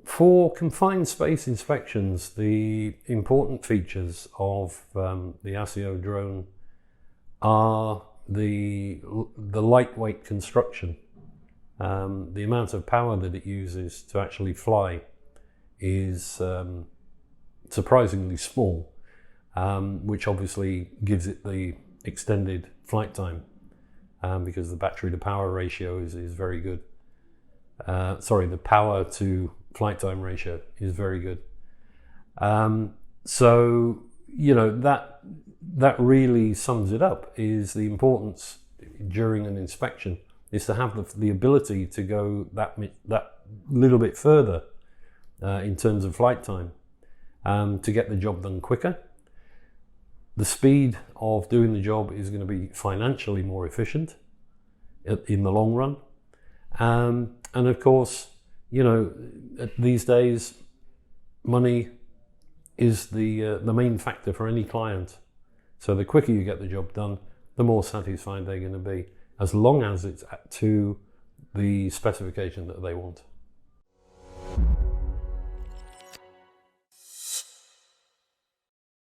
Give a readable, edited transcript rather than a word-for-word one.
For confined space inspections, the important features of the ASIO drone are the lightweight construction. The amount of power that it uses to actually fly is surprisingly small, which obviously gives it the extended flight time because the battery to power ratio is very good. The power to flight time ratio is very good. So, you know, that really sums it up, is the importance during an inspection is to have the ability to go that little bit further in terms of flight time to get the job done quicker. The speed of doing the job is going to be financially more efficient in the long run. And of course, you know, these days, money is the main factor for any client. So the quicker you get the job done, the more satisfied they're going to be, as long as it's to the specification that they want.